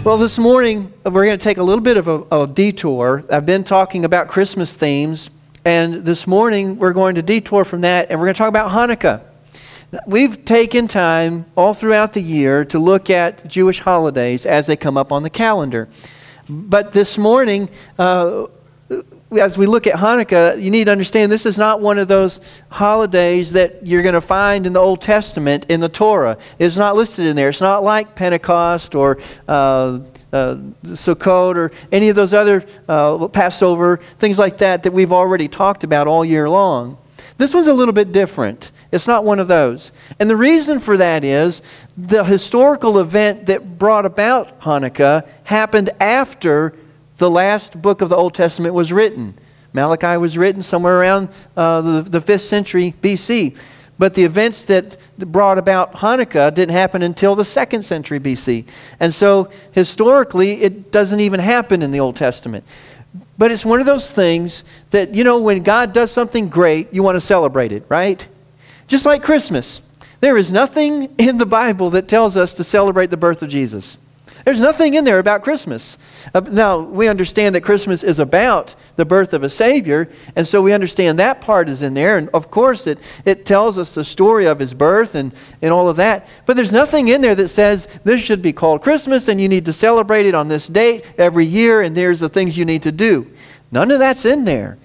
Well, this morning we're going to take a little bit of a detour. I've been talking about Christmas themes, and this morning we're going to detour from that, and we're going to talk about Hanukkah. We've taken time all throughout the year to look at Jewish holidays as they come up on the calendar. But this morning, as we look at Hanukkah, you need to understand this is not one of those holidays that you're going to find in the Old Testament in the Torah. It's not listed in there. It's not like Pentecost or Sukkot or any of those other Passover, things like that we've already talked about all year long. This one's a little bit different. It's not one of those. And the reason for that is the historical event that brought about Hanukkah happened after the last book of the Old Testament was written. Malachi was written somewhere around the 5th century BC. But the events that brought about Hanukkah didn't happen until the 2nd century BC. And so historically, it doesn't even happen in the Old Testament. But it's one of those things that, you know, when God does something great, you want to celebrate it, right? Just like Christmas. There is nothing in the Bible that tells us to celebrate the birth of Jesus. There's nothing in there about Christmas. Now, we understand that Christmas is about the birth of a Savior, and so we understand that part is in there. And of course, it tells us the story of His birth and all of that. But there's nothing in there that says this should be called Christmas, and you need to celebrate it on this date every year, and there's the things you need to do. None of that's in there.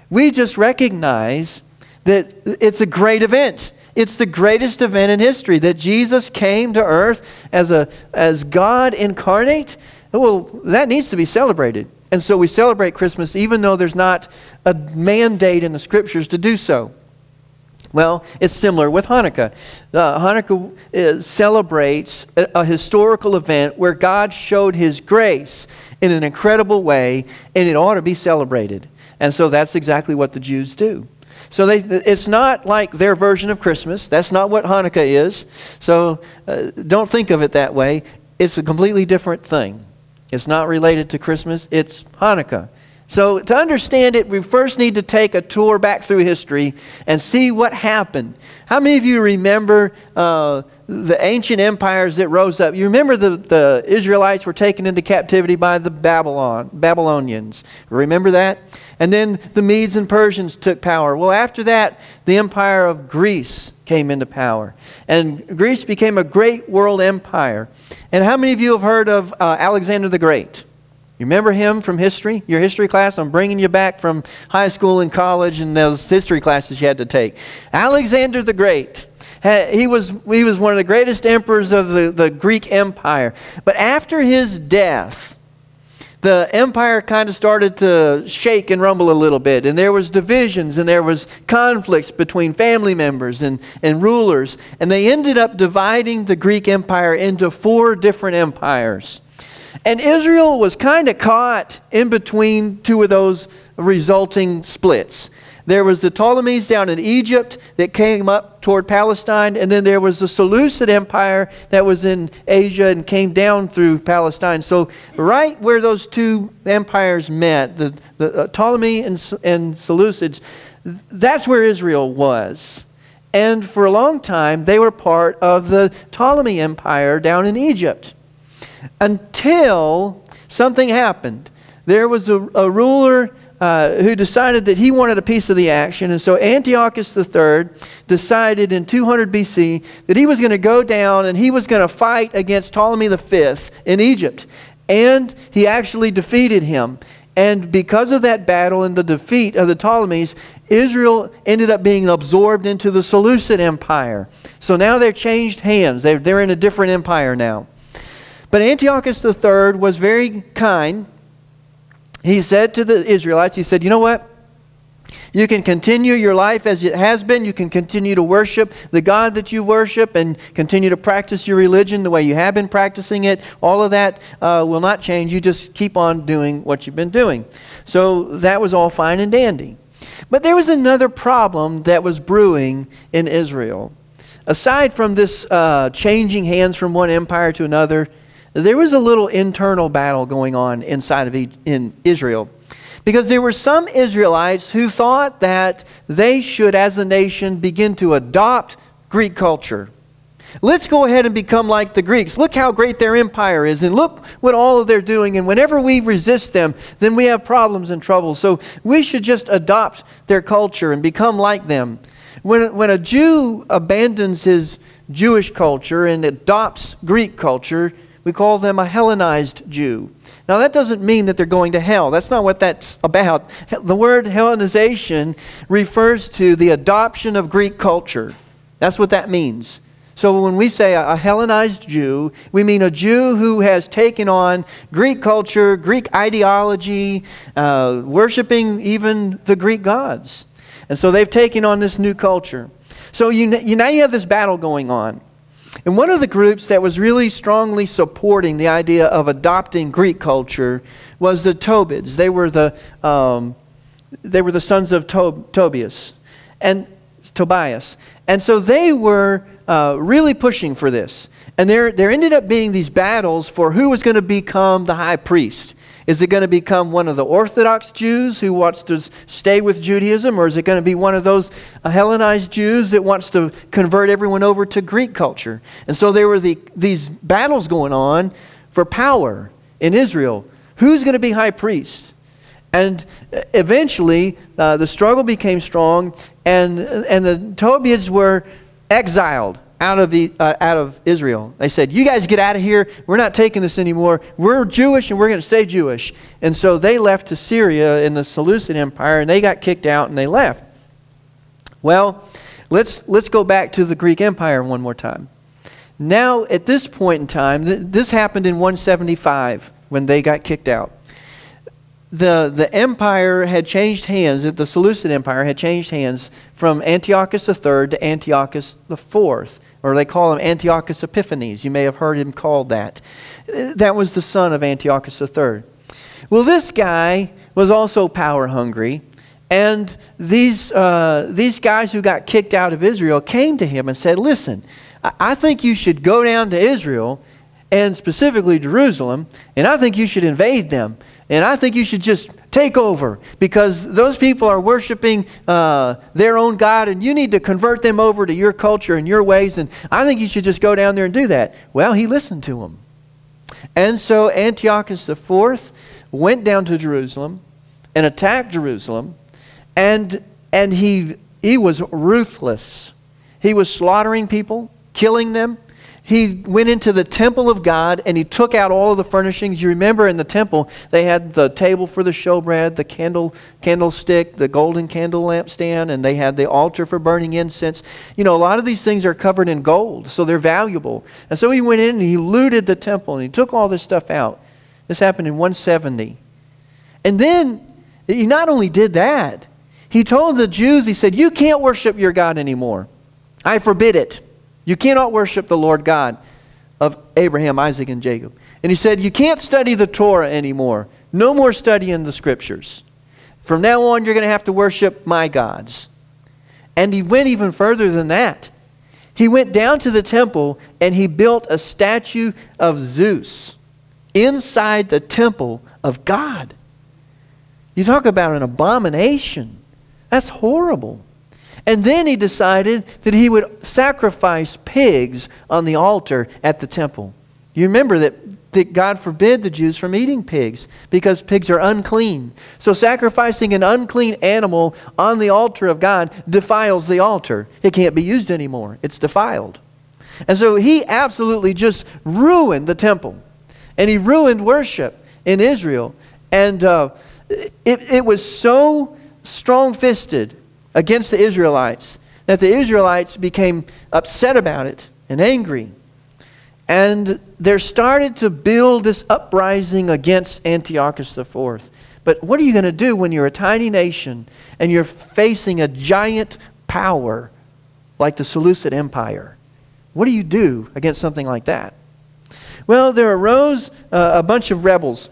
We just recognize that it's a great event. It's the greatest event in history, that Jesus came to earth as God incarnate. Well, that needs to be celebrated. And so we celebrate Christmas even though there's not a mandate in the Scriptures to do so. Well, it's similar with Hanukkah. Hanukkah celebrates a historical event where God showed His grace in an incredible way, and it ought to be celebrated. And so that's exactly what the Jews do. So it's not like their version of Christmas. That's not what Hanukkah is. So don't think of it that way. It's a completely different thing. It's not related to Christmas. It's Hanukkah. So to understand it, we first need to take a tour back through history and see what happened. How many of you remember the ancient empires that rose up? You remember the Israelites were taken into captivity by the Babylonians. Remember that? And then the Medes and Persians took power. Well, after that, the empire of Greece came into power. And Greece became a great world empire. And how many of you have heard of Alexander the Great? You remember him from history? Your history class? I'm bringing you back from high school and college and those history classes you had to take. Alexander the Great. He was one of the greatest emperors of the Greek Empire. But after his death, the empire kind of started to shake and rumble a little bit. And there was divisions and there was conflicts between family members and rulers. And they ended up dividing the Greek Empire into 4 different empires. And Israel was kind of caught in between 2 of those resulting splits. There was the Ptolemies down in Egypt that came up toward Palestine, and then there was the Seleucid Empire that was in Asia and came down through Palestine. So right where those 2 empires met, the Ptolemy and Seleucids, that's where Israel was. And for a long time, they were part of the Ptolemy Empire down in Egypt. Until something happened. There was a ruler who decided that he wanted a piece of the action. And so Antiochus III decided in 200 BC that he was going to go down and he was going to fight against Ptolemy V in Egypt. And he actually defeated him. And because of that battle and the defeat of the Ptolemies, Israel ended up being absorbed into the Seleucid Empire. So now they're changed hands. They're in a different empire now. But Antiochus III was very kind. He said to the Israelites, he said, you know what? You can continue your life as it has been. You can continue to worship the God that you worship and continue to practice your religion the way you have been practicing it. All of that will not change. You just keep on doing what you've been doing. So that was all fine and dandy. But there was another problem that was brewing in Israel. Aside from this changing hands from one empire to another, there was a little internal battle going on inside of in Israel. Because there were some Israelites who thought that they should, as a nation, begin to adopt Greek culture. Let's go ahead and become like the Greeks. Look how great their empire is, and look what all of they're doing. And whenever we resist them, then we have problems and trouble. So we should just adopt their culture and become like them. When a Jew abandons his Jewish culture and adopts Greek culture, we call them a Hellenized Jew. Now that doesn't mean that they're going to hell. That's not what that's about. The word Hellenization refers to the adoption of Greek culture. That's what that means. So when we say a Hellenized Jew, we mean a Jew who has taken on Greek culture, Greek ideology, worshiping even the Greek gods. And so they've taken on this new culture. So now you have this battle going on. And one of the groups that was really strongly supporting the idea of adopting Greek culture was the Tobids. They were the sons of Tobias and Tobias. And so they were really pushing for this. And there ended up being these battles for who was going to become the high priest. Is it going to become one of the Orthodox Jews who wants to stay with Judaism, or is it going to be one of those Hellenized Jews that wants to convert everyone over to Greek culture? And so there were these battles going on for power in Israel. Who's going to be high priest? And eventually, the struggle became strong, and the Tobias were exiled out of Israel. They said, you guys get out of here. We're not taking this anymore. We're Jewish and we're going to stay Jewish. And so they left to Syria in the Seleucid Empire, and they got kicked out and they left. Well, let's go back to the Greek Empire one more time. Now, at this point in time, this happened in 175 when they got kicked out. The empire had changed hands. The Seleucid Empire had changed hands from Antiochus III to Antiochus IV, or they call him Antiochus Epiphanes. You may have heard him called that. That was the son of Antiochus III. Well, this guy was also power hungry, and these guys who got kicked out of Israel came to him and said, listen, I think you should go down to Israel, and specifically Jerusalem, and I think you should invade them. And I think you should just take over, because those people are worshiping their own God, and you need to convert them over to your culture and your ways, and I think you should just go down there and do that. Well, he listened to them. And so Antiochus IV went down to Jerusalem and attacked Jerusalem, and he was ruthless. He was slaughtering people, killing them. He went into the temple of God and he took out all of the furnishings. You remember in the temple, they had the table for the showbread, the candlestick, the golden candle lampstand, and they had the altar for burning incense. You know, a lot of these things are covered in gold, so they're valuable. And so he went in and he looted the temple and he took all this stuff out. This happened in 170. And then he not only did that, he told the Jews, he said, you can't worship your God anymore. I forbid it. You cannot worship the Lord God of Abraham, Isaac, and Jacob. And he said, you can't study the Torah anymore. No more studying the Scriptures. From now on, you're going to have to worship my gods. And he went even further than that. He went down to the temple and he built a statue of Zeus inside the temple of God. You talk about an abomination. That's horrible. And then he decided that he would sacrifice pigs on the altar at the temple. You remember that God forbid the Jews from eating pigs because pigs are unclean. So sacrificing an unclean animal on the altar of God defiles the altar. It can't be used anymore. It's defiled. And so he absolutely just ruined the temple. And he ruined worship in Israel. And it was so strong-fisted against the Israelites that the Israelites became upset about it and angry. And there started to build this uprising against Antiochus IV. But what are you going to do when you're a tiny nation and you're facing a giant power like the Seleucid Empire? What do you do against something like that? Well, there arose a bunch of rebels.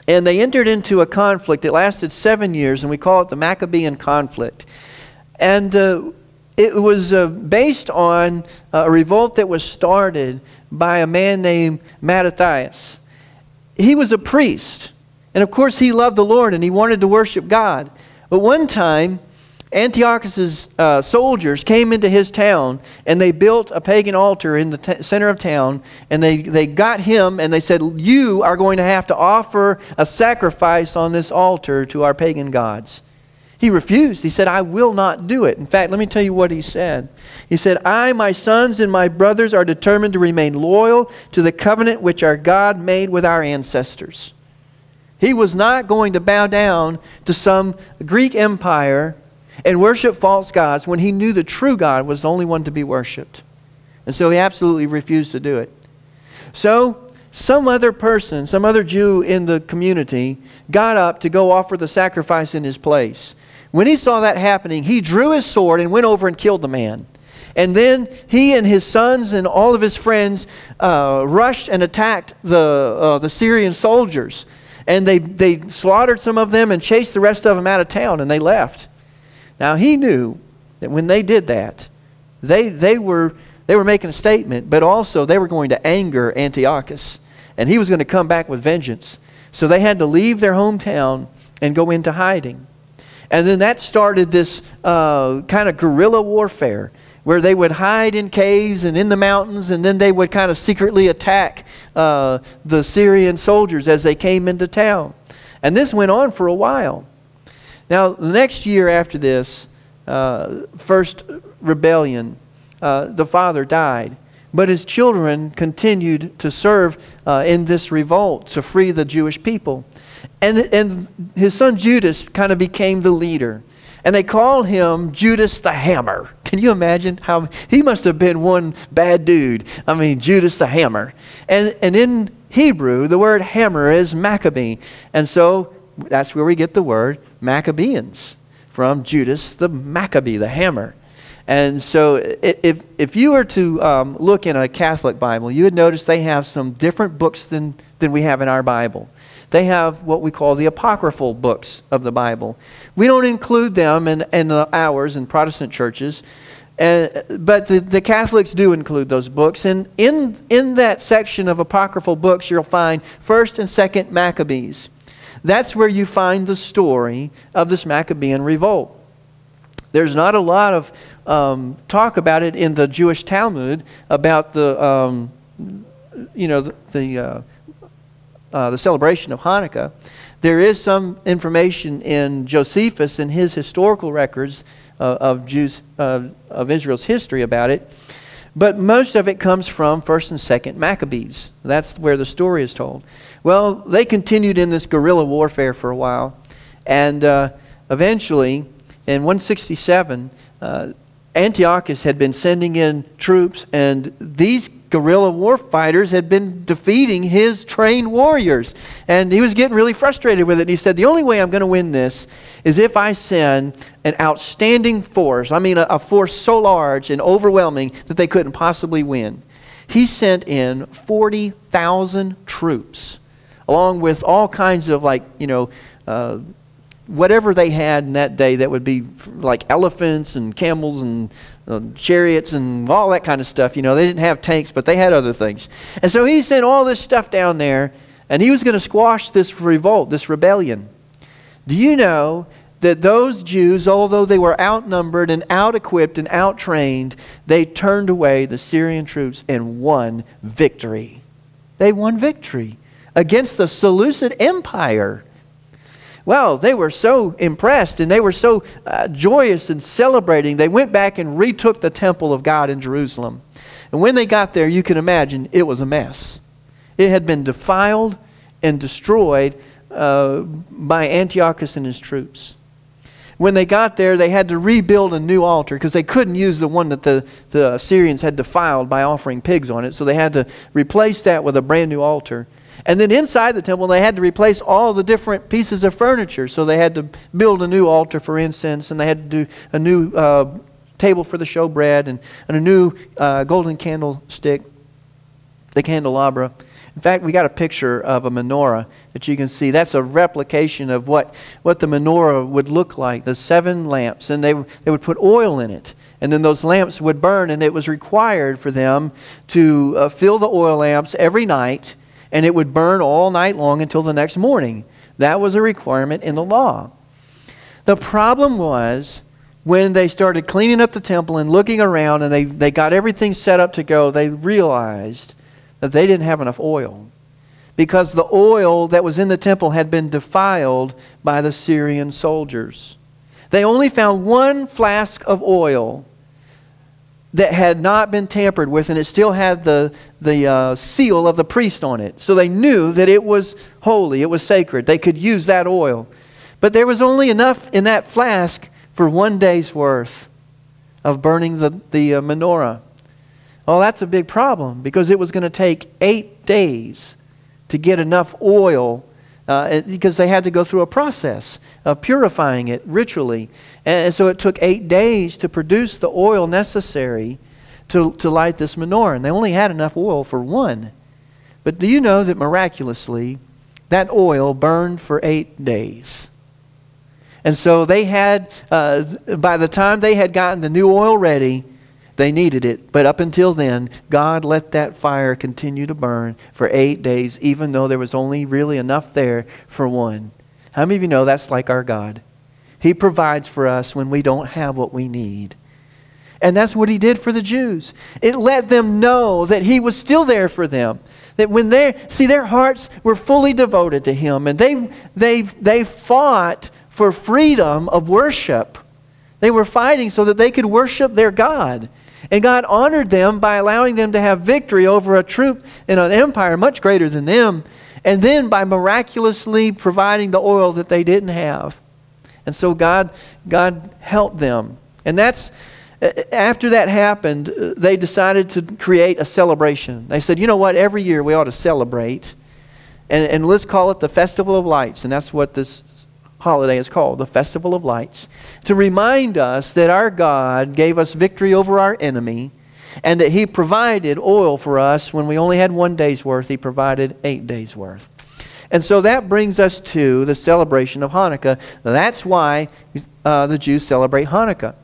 And they entered into a conflict that lasted 7 years, and we call it the Maccabean conflict. And it was based on a revolt that was started by a man named Mattathias. He was a priest, and of course he loved the Lord and he wanted to worship God. But one time, Antiochus's soldiers came into his town, and they built a pagan altar in the center of town, and they got him, and they said, you are going to have to offer a sacrifice on this altar to our pagan gods. He refused. He said, I will not do it. In fact, let me tell you what he said. He said, I, my sons, and my brothers are determined to remain loyal to the covenant which our God made with our ancestors. He was not going to bow down to some Greek empire and worship false gods when he knew the true God was the only one to be worshipped. And so he absolutely refused to do it. So some other person, some other Jew in the community got up to go offer the sacrifice in his place. When he saw that happening, he drew his sword and went over and killed the man. And then he and his sons and all of his friends rushed and attacked the Syrian soldiers. And they slaughtered some of them and chased the rest of them out of town, and they left. Now he knew that when they did that, they were making a statement, but also they were going to anger Antiochus, and he was going to come back with vengeance. So they had to leave their hometown and go into hiding. And then that started this kind of guerrilla warfare, where they would hide in caves and in the mountains, and then they would kind of secretly attack the Syrian soldiers as they came into town. And this went on for a while. Now, the next year after this first rebellion, the father died. But his children continued to serve in this revolt to free the Jewish people. And his son Judas kind of became the leader. And they called him Judas the Hammer. Can you imagine how he must have been one bad dude? I mean, Judas the Hammer. And in Hebrew, the word hammer is Maccabee. And so that's where we get the word Maccabeans, from Judas the Maccabee, the hammer. And so if you were to look in a Catholic Bible, you would notice they have some different books than we have in our Bible. They have what we call the apocryphal books of the Bible. We don't include them in ours in Protestant churches, but the Catholics do include those books. And in that section of apocryphal books, you'll find 1st and 2nd Maccabees. That's where you find the story of this Maccabean revolt. There's not a lot of talk about it in the Jewish Talmud about the celebration of Hanukkah. There is some information in Josephus and his historical records of Israel's history about it, but most of it comes from 1st and 2nd Maccabees. That's where the story is told. Well, they continued in this guerrilla warfare for a while, and eventually, in 167, Antiochus had been sending in troops, and these guerrilla war fighters had been defeating his trained warriors. And he was getting really frustrated with it. And he said, the only way I'm going to win this is if I send an outstanding force. I mean, a force so large and overwhelming that they couldn't possibly win. He sent in 40,000 troops, along with all kinds of whatever they had in that day that would be like elephants and camels and chariots and all that kind of stuff. You know, they didn't have tanks, but they had other things. And so he sent all this stuff down there, and he was going to squash this revolt, this rebellion. Do you know that those Jews, although they were outnumbered and out-equipped and out-trained, they turned away the Syrian troops and won victory? They won victory against the Seleucid Empire. Well, they were so impressed and they were so joyous and celebrating. They went back and retook the temple of God in Jerusalem. And when they got there, you can imagine it was a mess. It had been defiled and destroyed by Antiochus and his troops. When they got there, they had to rebuild a new altar because they couldn't use the one that the Syrians had defiled by offering pigs on it. So they had to replace that with a brand new altar. And then inside the temple, they had to replace all the different pieces of furniture. So they had to build a new altar for incense, and they had to do a new table for the showbread, and a new golden candlestick, the candelabra. In fact, we got a picture of a menorah that you can see. That's a replication of what the menorah would look like, the 7 lamps. And they would put oil in it. And then those lamps would burn, and it was required for them to fill the oil lamps every night, and it would burn all night long until the next morning. That was a requirement in the law. The problem was when they started cleaning up the temple and looking around and they got everything set up to go, they realized that they didn't have enough oil, because the oil that was in the temple had been defiled by the Syrian soldiers. They only found one flask of oil that had not been tampered with, and it still had the seal of the priest on it. So they knew that it was holy, it was sacred. They could use that oil. But there was only enough in that flask for 1 day's worth of burning the menorah. Well, that's a big problem, because it was going to take 8 days to get enough oil, because they had to go through a process of purifying it ritually. And so it took 8 days to produce the oil necessary to light this menorah. And they only had enough oil for one. But do you know that miraculously, that oil burned for 8 days? And so they had, by the time they had gotten the new oil ready, they needed it. But up until then, God let that fire continue to burn for 8 days, even though there was only really enough there for one. How many of you know that's like our God? He provides for us when we don't have what we need. And that's what He did for the Jews. It let them know that He was still there for them. That when their hearts were fully devoted to Him, and they fought for freedom of worship. They were fighting so that they could worship their God. And God honored them by allowing them to have victory over a troop and an empire much greater than them. And then by miraculously providing the oil that they didn't have. And so God helped them. And after that happened, they decided to create a celebration. They said, you know what, every year we ought to celebrate. And let's call it the Festival of Lights. And that's what this holiday is called, the Festival of Lights, to remind us that our God gave us victory over our enemy, and that He provided oil for us when we only had 1 day's worth. He provided 8 days worth. And so that brings us to the celebration of Hanukkah. That's why the Jews celebrate Hanukkah.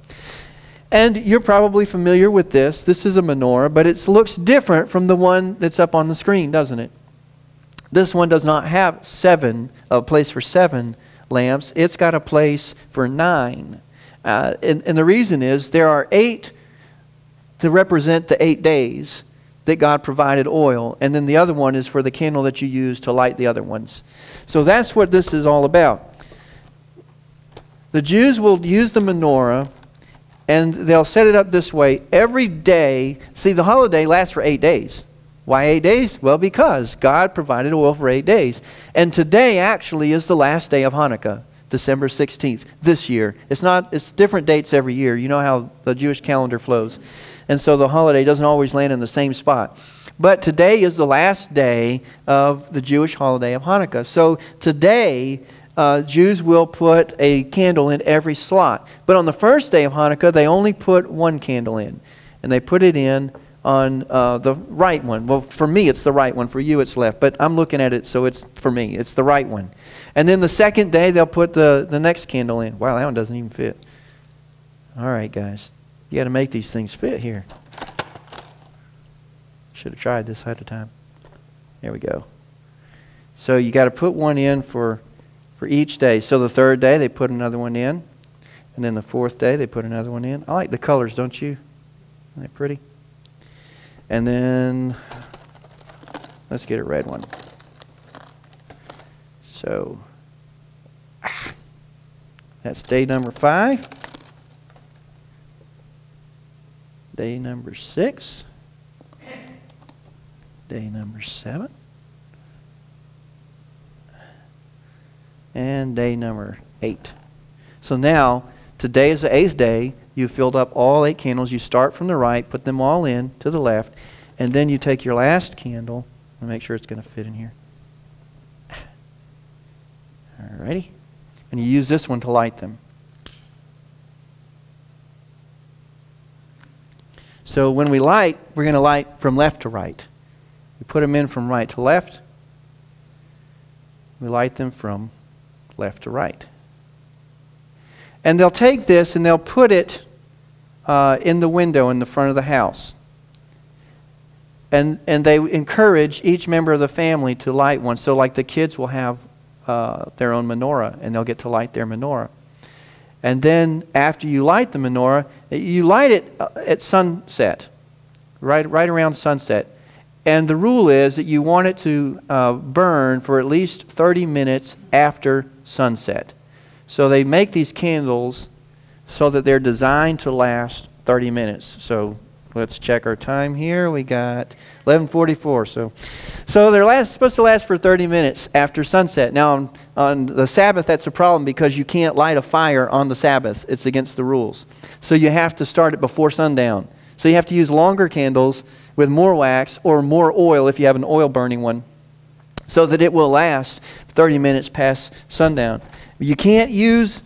And you're probably familiar with this. This is a menorah, but it looks different from the one that's up on the screen, doesn't it? This one does not have a place for 7 lamps. It's got a place for 9. And the reason is there are 8 to represent the 8 days that God provided oil. And then the other one is for the candle that you use to light the other ones. So that's what this is all about. The Jews will use the menorah, and they'll set it up this way every day. See, the holiday lasts for 8 days. Why 8 days? Well, because God provided oil for 8 days. And today actually is the last day of Hanukkah, December 16th, this year. It's different dates every year. You know how the Jewish calendar flows. And so the holiday doesn't always land in the same spot. But today is the last day of the Jewish holiday of Hanukkah. So today, Jews will put a candle in every slot. But on the first day of Hanukkah, they only put 1 candle in. And they put it in on the right one. Well, for me, it's the right one. For you, it's left. But I'm looking at it, so it's for me. It's the right one. And then the second day, they'll put the next candle in. Wow, that one doesn't even fit. All right, guys. You got to make these things fit here. Should have tried this ahead of time. There we go. So you got to put one in for each day. So the third day, they put another one in. And then the fourth day, they put another one in. I like the colors, don't you? Isn't that pretty? And then, let's get a red one. So, that's day number 5. Day number 6. Day number 7. And day number 8. So now, today is the 8th day. You filled up all 8 candles. You start from the right, put them all in to the left, and then you take your last candle and make sure it's going to fit in here. Alrighty. And you use this one to light them. So when we light, we're going to light from left to right. We put them in from right to left. We light them from left to right. And they'll take this and they'll put it in the window in the front of the house. And they encourage each member of the family to light one. So like the kids will have their own menorah, and they'll get to light their menorah. And then after you light the menorah, you light it at sunset, right around sunset. And the rule is that you want it to burn for at least 30 minutes after sunset. So they make these candles so that they're designed to last 30 minutes. So let's check our time here. We got 11:44. So they're supposed to last for 30 minutes after sunset. Now on the Sabbath, that's a problem because you can't light a fire on the Sabbath. It's against the rules. So you have to start it before sundown. So you have to use longer candles with more wax or more oil if you have an oil burning one, so that it will last 30 minutes past sundown. You can't use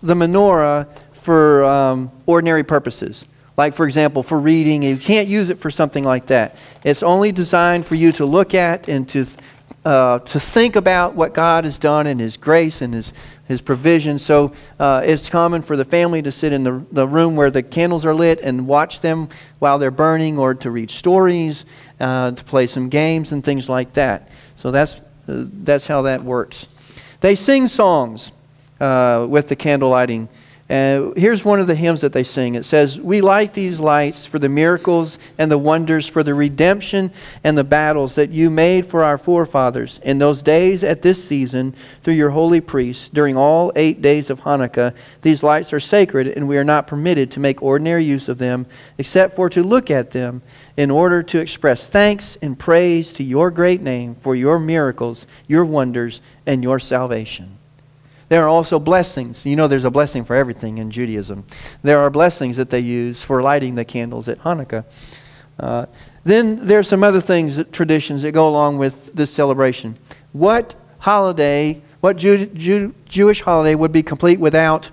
the menorah for ordinary purposes. Like, for example, for reading. You can't use it for something like that. It's only designed for you to look at and to think about what God has done and His grace and His provision. So it's common for the family to sit in the room where the candles are lit and watch them while they're burning, or to read stories, to play some games and things like that. So that's how that works. They sing songs with the candle lighting. Here's one of the hymns that they sing. It says, "We light these lights for the miracles and the wonders, for the redemption and the battles that you made for our forefathers in those days at this season through your holy priests. During all 8 days of Hanukkah, these lights are sacred, and we are not permitted to make ordinary use of them, except for to look at them in order to express thanks and praise to your great name for your miracles, your wonders, and your salvation." There are also blessings. You know there's a blessing for everything in Judaism. There are blessings that they use for lighting the candles at Hanukkah. Then there's some other things, traditions that go along with this celebration. What holiday, what Jewish holiday would be complete without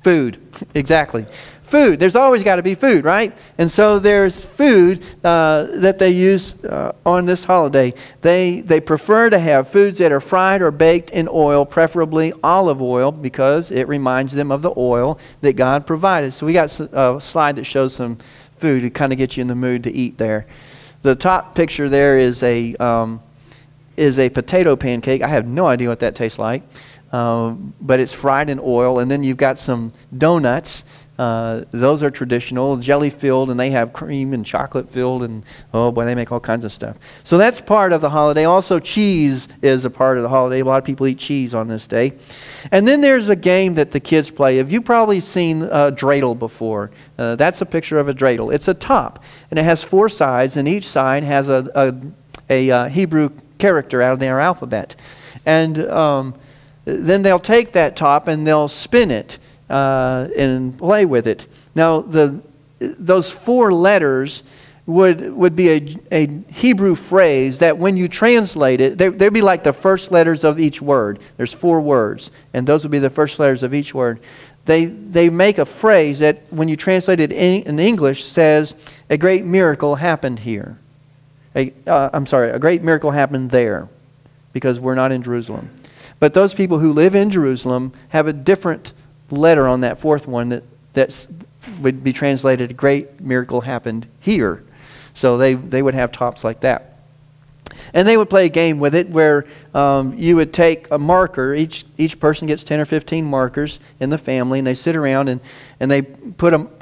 food? Exactly. Food. There's always got to be food, right? And so there's food that they use on this holiday. They prefer to have foods that are fried or baked in oil, preferably olive oil, because it reminds them of the oil that God provided. So we got a slide that shows some food to kind of get you in the mood to eat there. The top picture there is a potato pancake. I have no idea what that tastes like, but it's fried in oil. And then you've got some donuts. Those are traditional, jelly filled, and they have cream and chocolate filled, and oh boy, they make all kinds of stuff. So that's part of the holiday. Also, cheese is a part of the holiday. A lot of people eat cheese on this day. And then there's a game that the kids play. Have you probably seen a dreidel before? That's a picture of a dreidel. It's a top, and it has 4 sides, and each side has a Hebrew character out of their alphabet. And then they'll take that top and they'll spin it and play with it. Now, those 4 letters would be a Hebrew phrase that when you translate it, they'd be like the first letters of each word. There's 4 words, and those would be the first letters of each word. They make a phrase that when you translate it in English says, "A great miracle happened here." A great miracle happened there, because we're not in Jerusalem. But those people who live in Jerusalem have a different letter on that 4th one that would be translated, "A great miracle happened here." So they would have tops like that. And they would play a game with it where you would take a marker. Each person gets 10 or 15 markers in the family, and they sit around and they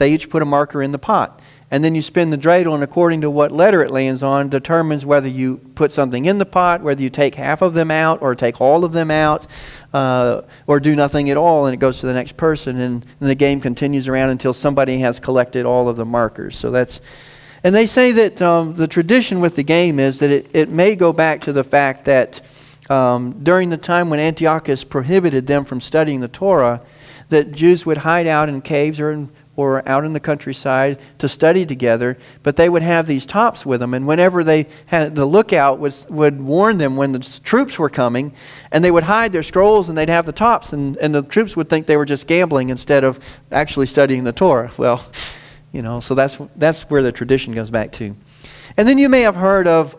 each put a marker in the pot. And then you spin the dreidel, and according to what letter it lands on determines whether you put something in the pot, whether you take half of them out or take all of them out, or do nothing at all, and it goes to the next person. And the game continues around until somebody has collected all of the markers. So and they say that the tradition with the game is that it may go back to the fact that during the time when Antiochus prohibited them from studying the Torah, that Jews would hide out in caves or out in the countryside to study together, but they would have these tops with them, and whenever they had the lookout would warn them when the troops were coming, and they would hide their scrolls and they'd have the tops, and the troops would think they were just gambling instead of actually studying the Torah. Well, so that's where the tradition goes back to. And then you may have heard of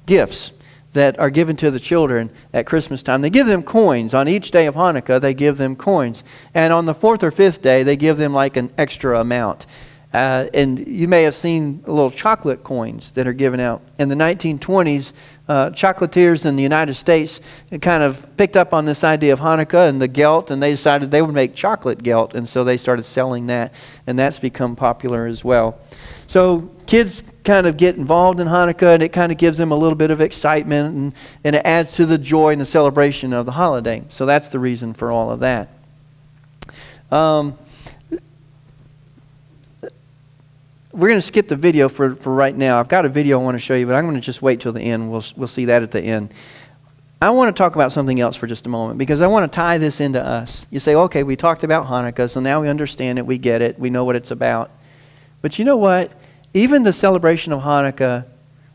gifts that are given to the children at Christmas time. They give them coins. On each day of Hanukkah, they give them coins. And on the 4th or 5th day, they give them like an extra amount. And you may have seen little chocolate coins that are given out. In the 1920s, chocolatiers in the United States kind of picked up on this idea of Hanukkah and the gelt, and they decided they would make chocolate gelt, and so they started selling that, and that's become popular as well. So kids kind of get involved in Hanukkah, and it kind of gives them a little bit of excitement, and it adds to the joy and the celebration of the holiday. So that's the reason for all of that. We're going to skip the video for right now. I've got a video I want to show you, but I'm going to just wait till the end. We'll see that at the end. I want to talk about something else for just a moment, because I want to tie this into us. You say, okay, we talked about Hanukkah, so now we understand it, we get it, we know what it's about. But you know what? Even the celebration of Hanukkah,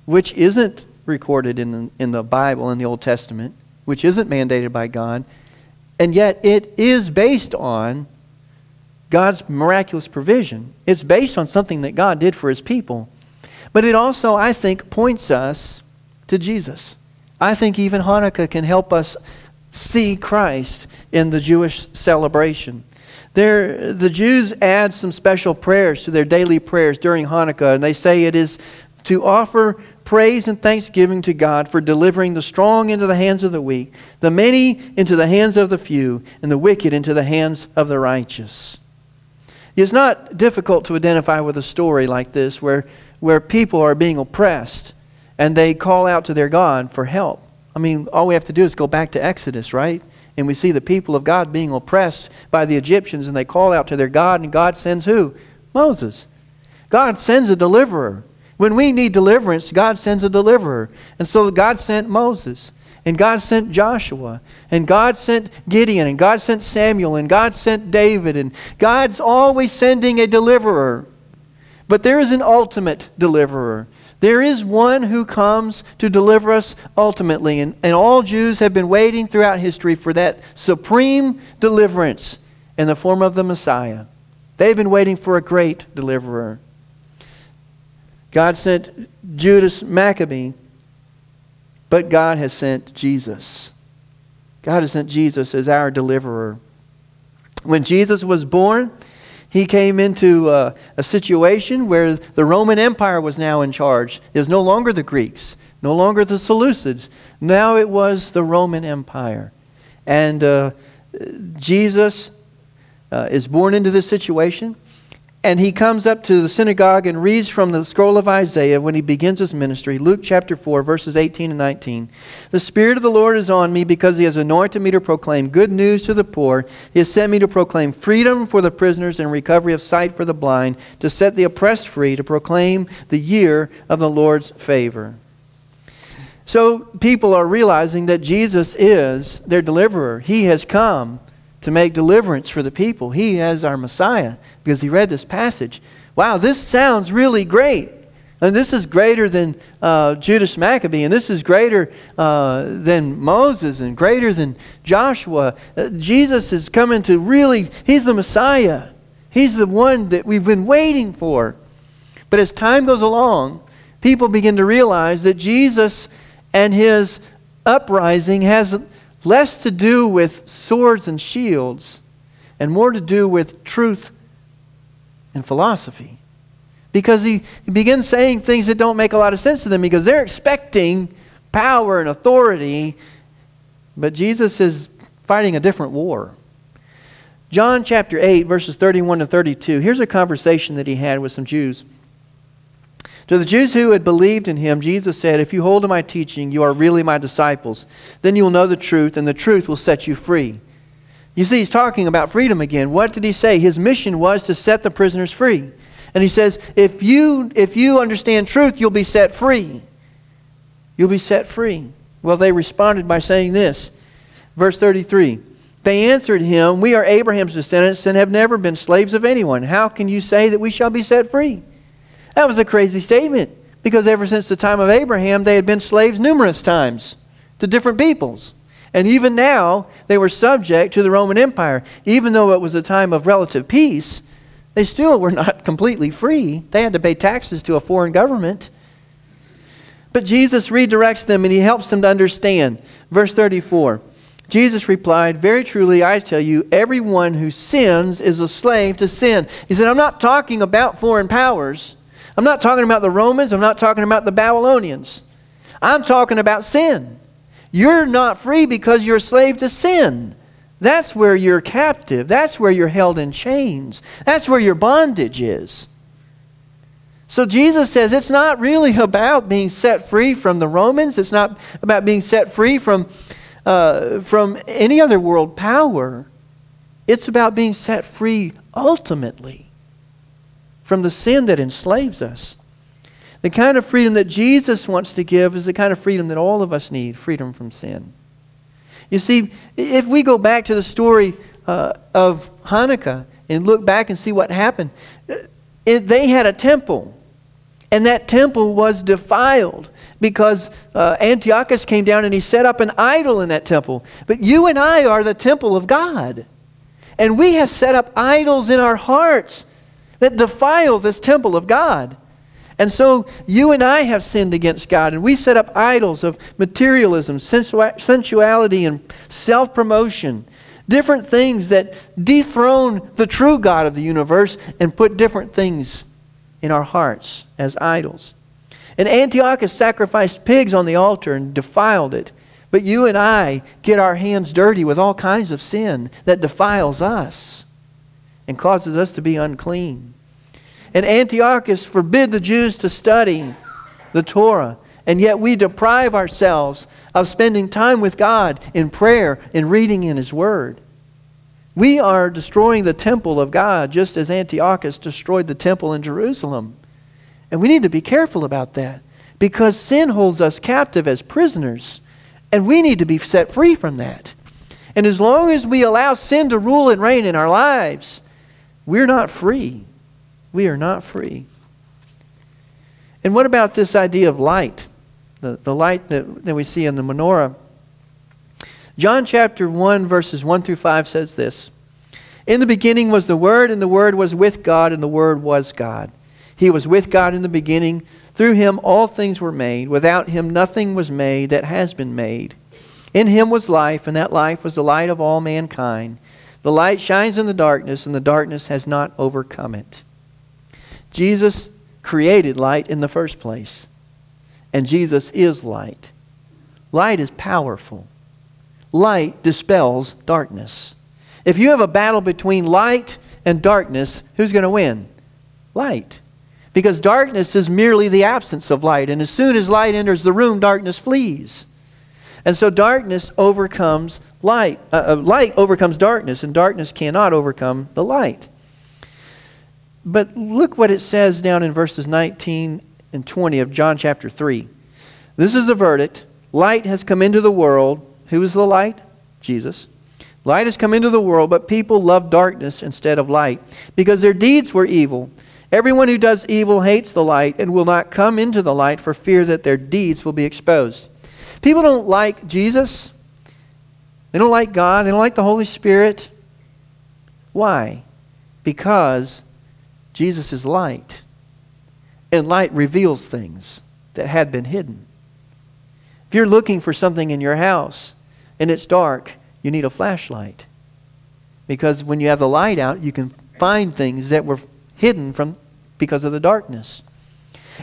which isn't recorded in the Bible, in the Old Testament, which isn't mandated by God, and yet it is based on God's miraculous provision. It's based on something that God did for His people. But it also, I think, points us to Jesus. I think even Hanukkah can help us see Christ in the Jewish celebration. The Jews add some special prayers to their daily prayers during Hanukkah, and they say it is to offer praise and thanksgiving to God for delivering the strong into the hands of the weak, the many into the hands of the few, and the wicked into the hands of the righteous. It's not difficult to identify with a story like this where people are being oppressed and they call out to their God for help. I mean, all we have to do is go back to Exodus, right? And we see the people of God being oppressed by the Egyptians, and they call out to their God, and God sends who? Moses. God sends a deliverer. When we need deliverance, God sends a deliverer. And so God sent Moses. And God sent Joshua, and God sent Gideon, and God sent Samuel, and God sent David, and God's always sending a deliverer. But there is an ultimate deliverer. There is one who comes to deliver us ultimately, and all Jews have been waiting throughout history for that supreme deliverance in the form of the Messiah. They've been waiting for a great deliverer. God sent Judas Maccabee, but God has sent Jesus. God has sent Jesus as our deliverer. When Jesus was born, He came into a situation where the Roman Empire was now in charge. It was no longer the Greeks, no longer the Seleucids. Now it was the Roman Empire. And Jesus is born into this situation. And He comes up to the synagogue and reads from the scroll of Isaiah when He begins His ministry. Luke chapter 4, verses 18 and 19. The Spirit of the Lord is on me because He has anointed me to proclaim good news to the poor. He has sent me to proclaim freedom for the prisoners and recovery of sight for the blind, to set the oppressed free, to proclaim the year of the Lord's favor. So people are realizing that Jesus is their deliverer. He has come to make deliverance for the people. He is our Messiah, because he read this passage. Wow, this sounds really great. And this is greater than Judas Maccabee, and this is greater than Moses, and greater than Joshua. Jesus is coming to really, He's the Messiah. He's the one that we've been waiting for. But as time goes along, people begin to realize that Jesus and His uprising has less to do with swords and shields and more to do with truth and philosophy. Because he begins saying things that don't make a lot of sense to them, because they're expecting power and authority, but Jesus is fighting a different war. John chapter 8, verses 31 to 32. Here's a conversation that He had with some Jews. To the Jews who had believed in Him, Jesus said, "If you hold to my teaching, you are really my disciples. Then you will know the truth, and the truth will set you free." You see, He's talking about freedom again. What did He say? His mission was to set the prisoners free. And He says, if you understand truth, you'll be set free. You'll be set free. Well, they responded by saying this. Verse 33. They answered Him, "We are Abraham's descendants and have never been slaves of anyone. How can you say that we shall be set free?" That was a crazy statement, because ever since the time of Abraham, they had been slaves numerous times to different peoples. And even now, they were subject to the Roman Empire. Even though it was a time of relative peace, they still were not completely free. They had to pay taxes to a foreign government. But Jesus redirects them, and He helps them to understand. Verse 34. Jesus replied, "Very truly, I tell you, everyone who sins is a slave to sin." He said, I'm not talking about foreign powers. I'm not talking about the Romans. I'm not talking about the Babylonians. I'm talking about sin. You're not free because you're a slave to sin. That's where you're captive. That's where you're held in chains. That's where your bondage is. So Jesus says it's not really about being set free from the Romans. It's not about being set free from any other world power. It's about being set free ultimately from the sin that enslaves us. The kind of freedom that Jesus wants to give is the kind of freedom that all of us need, freedom from sin. You see, if we go back to the story of Chanukah and look back and see what happened, they had a temple, and that temple was defiled because Antiochus came down and he set up an idol in that temple. But you and I are the temple of God, and we have set up idols in our hearts that defile this temple of God. And so you and I have sinned against God, and we set up idols of materialism, sensuality, and self-promotion. Different things that dethrone the true God of the universe and put different things in our hearts as idols. And Antiochus sacrificed pigs on the altar and defiled it. But you and I get our hands dirty with all kinds of sin that defiles us and causes us to be unclean. And Antiochus forbid the Jews to study the Torah, and yet we deprive ourselves of spending time with God in prayer and reading in His Word. We are destroying the temple of God just as Antiochus destroyed the temple in Jerusalem. And we need to be careful about that because sin holds us captive as prisoners, and we need to be set free from that. And as long as we allow sin to rule and reign in our lives, we're not free. We are not free. And what about this idea of light? The light that we see in the menorah. John chapter 1 verses 1 through 5 says this. In the beginning was the Word, and the Word was with God, and the Word was God. He was with God in the beginning. Through Him all things were made. Without Him nothing was made that has been made. In Him was life, and that life was the light of all mankind. The light shines in the darkness, and the darkness has not overcome it. Jesus created light in the first place. And Jesus is light. Light is powerful. Light dispels darkness. If you have a battle between light and darkness, who's going to win? Light. Because darkness is merely the absence of light. And as soon as light enters the room, darkness flees. And so darkness overcomes light. Light overcomes darkness, and darkness cannot overcome the light. But look what it says down in verses 19 and 20 of John chapter 3. This is the verdict. Light has come into the world. Who is the light? Jesus. Light has come into the world, but people love darkness instead of light, because their deeds were evil. Everyone who does evil hates the light and will not come into the light for fear that their deeds will be exposed. People don't like Jesus. They don't like God. They don't like the Holy Spirit. Why? Because Jesus is light, and light reveals things that had been hidden. If you're looking for something in your house and it's dark, you need a flashlight. Because when you have the light out, you can find things that were hidden because of the darkness.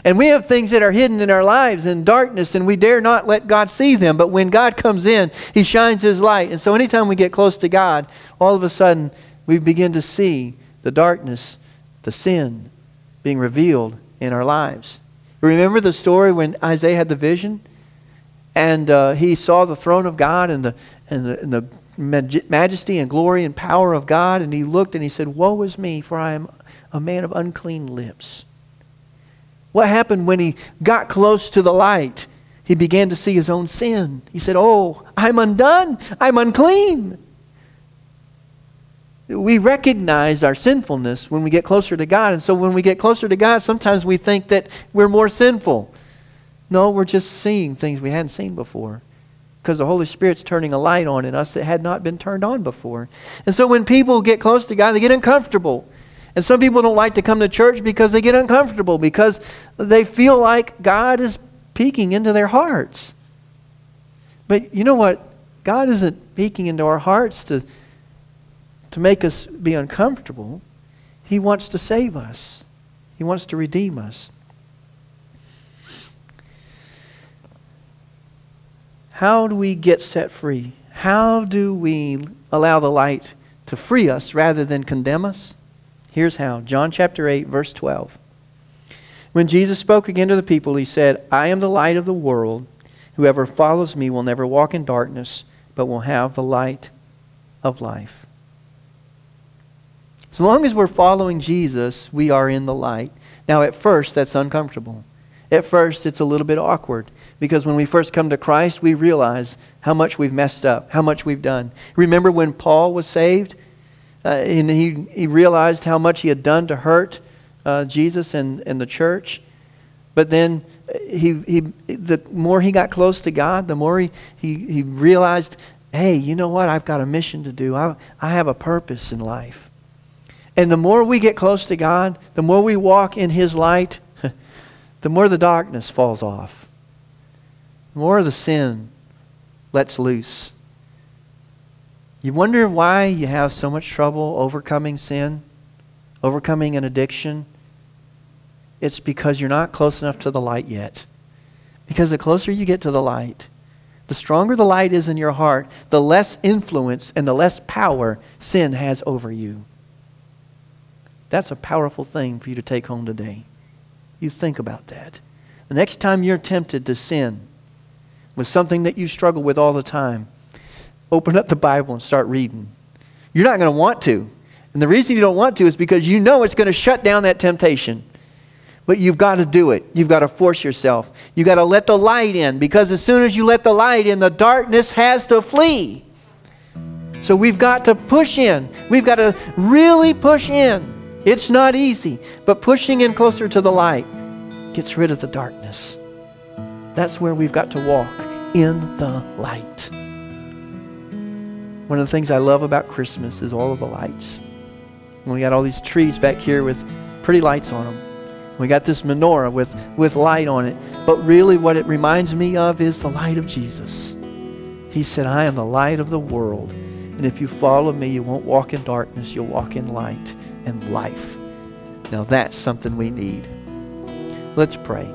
And we have things that are hidden in our lives in darkness, and we dare not let God see them. But when God comes in, He shines His light. And so anytime we get close to God, all of a sudden we begin to see the darkness, the sin being revealed in our lives. Remember the story when Isaiah had the vision? And he saw the throne of God and the majesty and glory and power of God. And he looked and he said, "Woe is me, for I am a man of unclean lips." What happened when he got close to the light? He began to see his own sin. He said, "Oh, I'm undone. I'm unclean." We recognize our sinfulness when we get closer to God. And so when we get closer to God, sometimes we think that we're more sinful. No, we're just seeing things we hadn't seen before, because the Holy Spirit's turning a light on in us that had not been turned on before. And so when people get close to God, they get uncomfortable. And some people don't like to come to church because they get uncomfortable, because they feel like God is peeking into their hearts. But you know what? God isn't speaking into our hearts to make us be uncomfortable. He wants to save us. He wants to redeem us. How do we get set free? How do we allow the light to free us rather than condemn us? Here's how. John chapter 8, verse 12. When Jesus spoke again to the people, he said, I am the light of the world. Whoever follows me will never walk in darkness, but will have the light of life. As long as we're following Jesus, we are in the light. Now, at first, that's uncomfortable. At first, it's a little bit awkward. Because when we first come to Christ, we realize how much we've messed up, how much we've done. Remember when Paul was saved? And he realized how much he had done to hurt Jesus and the church. But then the more he got close to God, the more he realized, hey, you know what? I've got a mission to do. I have a purpose in life. And the more we get close to God, the more we walk in His light, the more the darkness falls off. The more of the sin lets loose. You wonder why you have so much trouble overcoming sin, overcoming an addiction? It's because you're not close enough to the light yet. Because the closer you get to the light, the stronger the light is in your heart, the less influence and the less power sin has over you. That's a powerful thing for you to take home today. You think about that. The next time you're tempted to sin with something that you struggle with all the time, open up the Bible and start reading. You're not going to want to. And the reason you don't want to is because you know it's going to shut down that temptation. But you've got to do it. You've got to force yourself. You've got to let the light in, because as soon as you let the light in, the darkness has to flee. So we've got to push in. We've got to really push in. It's not easy, but pushing in closer to the light gets rid of the darkness. That's where we've got to walk, in the light. One of the things I love about Christmas is all of the lights. And we got all these trees back here with pretty lights on them. We got this menorah with light on it. But really what it reminds me of is the light of Jesus. He said, I am the light of the world. And if you follow me, you won't walk in darkness. You'll walk in light and life. Now that's something we need. Let's pray.